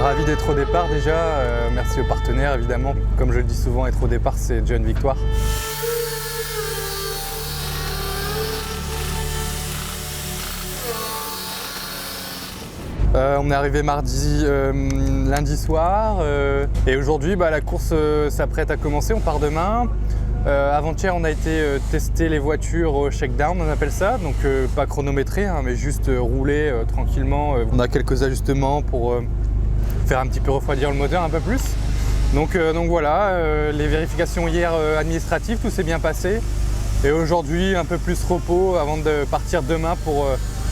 Ravi d'être au départ déjà, merci aux partenaires évidemment. Comme je le dis souvent, être au départ c'est déjà une victoire. On est arrivé lundi soir et aujourd'hui la course s'apprête à commencer, on part demain. Avant-hier on a été tester les voitures au shakedown, on appelle ça, donc pas chronométré mais juste rouler tranquillement. On a quelques ajustements pour faire un petit peu refroidir le moteur un peu plus. Donc voilà, les vérifications hier administratives, tout s'est bien passé. Et aujourd'hui un peu plus repos avant de partir demain pour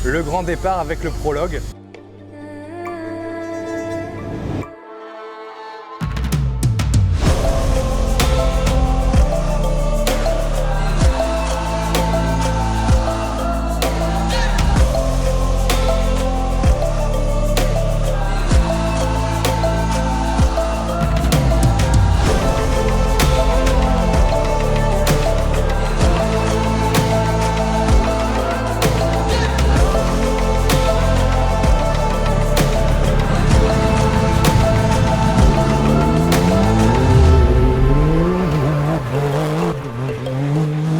le grand départ avec le prologue.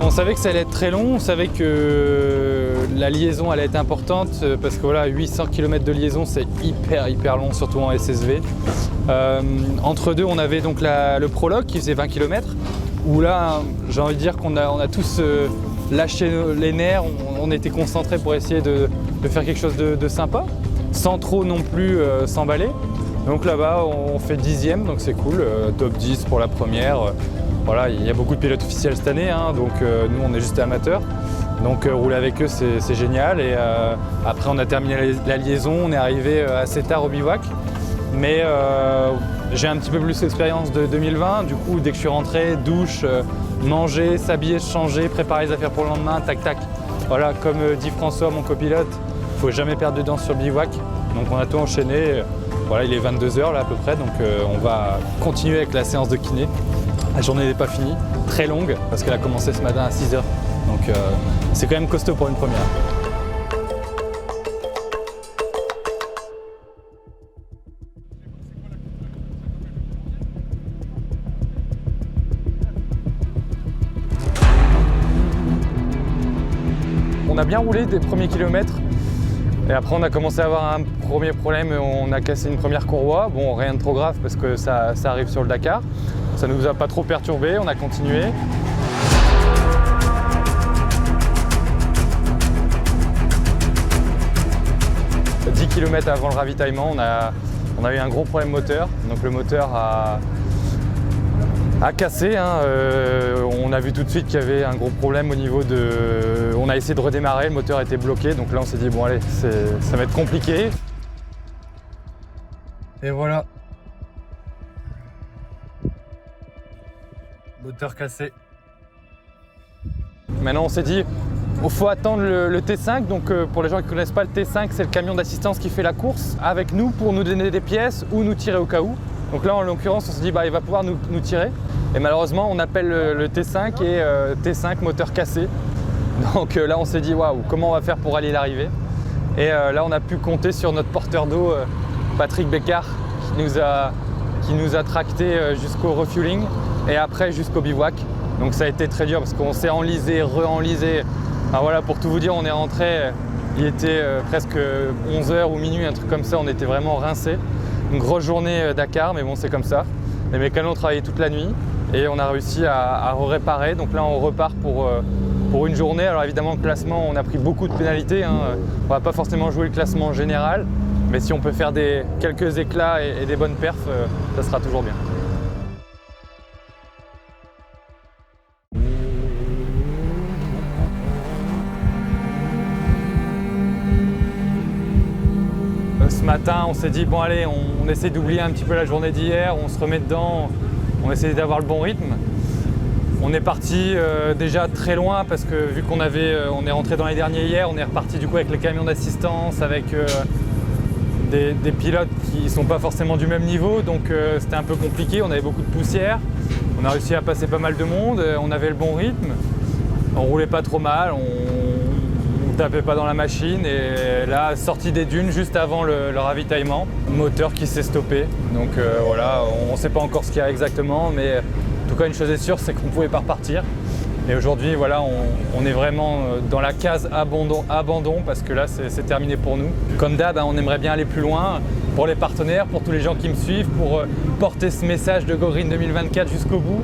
On savait que ça allait être très long, on savait que la liaison allait être importante parce que voilà, 800 km de liaison c'est hyper long, surtout en SSV. Entre deux, on avait donc le prologue qui faisait 20 km où là, j'ai envie de dire qu'on a tous lâché les nerfs, on était concentrés pour essayer de faire quelque chose de sympa, sans trop non plus s'emballer. Donc là-bas, on fait 10e, donc c'est cool, top 10 pour la première. Voilà, il y a beaucoup de pilotes officiels cette année, donc nous on est juste amateurs. Donc rouler avec eux c'est génial. Et après on a terminé la liaison, on est arrivé assez tard au bivouac. Mais j'ai un petit peu plus d'expérience de 2020. Du coup, dès que je suis rentré, douche, manger, s'habiller, se changer, préparer les affaires pour le lendemain, tac tac. Voilà, comme dit François, mon copilote, il ne faut jamais perdre de danse sur le bivouac. Donc on a tout enchaîné. Voilà, il est 22 h là à peu près, donc on va continuer avec la séance de kiné. La journée n'est pas finie, très longue, parce qu'elle a commencé ce matin à 6 h. Donc c'est quand même costaud pour une première. On a bien roulé des premiers kilomètres. Et après on a commencé à avoir un premier problème, on a cassé une première courroie. Bon, rien de trop grave parce que ça arrive sur le Dakar. Ça ne nous a pas trop perturbé, on a continué. « 10 km avant le ravitaillement, on a eu un gros problème moteur. Donc le moteur a cassé. On a vu tout de suite qu'il y avait un gros problème au niveau de... On a essayé de redémarrer, le moteur était bloqué. Donc là on s'est dit bon allez, ça va être compliqué. Et voilà. Moteur cassé. Maintenant on s'est dit il faut attendre le T5, donc pour les gens qui ne connaissent pas le T5, c'est le camion d'assistance qui fait la course avec nous pour nous donner des pièces ou nous tirer au cas où. Donc là en l'occurrence on s'est dit il va pouvoir nous tirer. Et malheureusement on appelle le T5 et T5 moteur cassé. Donc là on s'est dit waouh, comment on va faire pour aller l'arrivée. Et là on a pu compter sur notre porteur d'eau Patrick Bécard qui nous a tracté jusqu'au refueling et après jusqu'au bivouac. Donc ça a été très dur parce qu'on s'est enlisé, re-enlisé. Enfin, voilà, pour tout vous dire, on est rentré, il était presque 11 h ou minuit, un truc comme ça, on était vraiment rincés. Une grosse journée Dakar, mais bon c'est comme ça. Les mécanos ont travaillé toute la nuit et on a réussi à réparer. Donc là on repart pour une journée. Alors évidemment le classement, on a pris beaucoup de pénalités. On va pas forcément jouer le classement général, mais si on peut faire quelques éclats et des bonnes perfs, ça sera toujours bien. Ce matin, on s'est dit bon allez, on essaie d'oublier un petit peu la journée d'hier, on se remet dedans, on essaie d'avoir le bon rythme. On est parti déjà très loin parce que vu qu'on est rentré dans les derniers hier, on est reparti du coup avec les camions d'assistance, avec des pilotes qui ne sont pas forcément du même niveau, donc c'était un peu compliqué, on avait beaucoup de poussière. On a réussi à passer pas mal de monde, on avait le bon rythme, on roulait pas trop mal, tapait pas dans la machine et là, sortie des dunes juste avant le ravitaillement, moteur qui s'est stoppé. Donc voilà, on ne sait pas encore ce qu'il y a exactement, mais en tout cas une chose est sûre, c'est qu'on ne pouvait pas repartir. Et aujourd'hui, voilà, on est vraiment dans la case abandon parce que là, c'est terminé pour nous. Comme d'hab, on aimerait bien aller plus loin pour les partenaires, pour tous les gens qui me suivent, pour porter ce message de Go Green 2024 jusqu'au bout.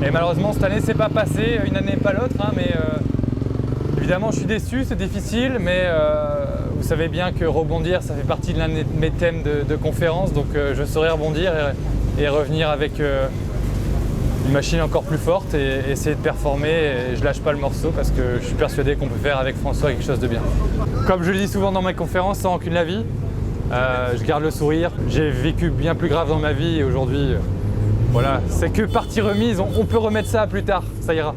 Et malheureusement, cette année, c'est pas passé, une année pas l'autre, hein, mais évidemment, je suis déçu, c'est difficile, mais vous savez bien que rebondir, ça fait partie de l'un de mes thèmes de conférence, donc je saurai rebondir et revenir avec une machine encore plus forte et essayer de performer. Et je lâche pas le morceau parce que je suis persuadé qu'on peut faire avec François quelque chose de bien. Comme je le dis souvent dans mes conférences, sans rancune la vie, je garde le sourire. J'ai vécu bien plus grave dans ma vie et aujourd'hui, voilà, c'est que partie remise, on peut remettre ça plus tard, ça ira.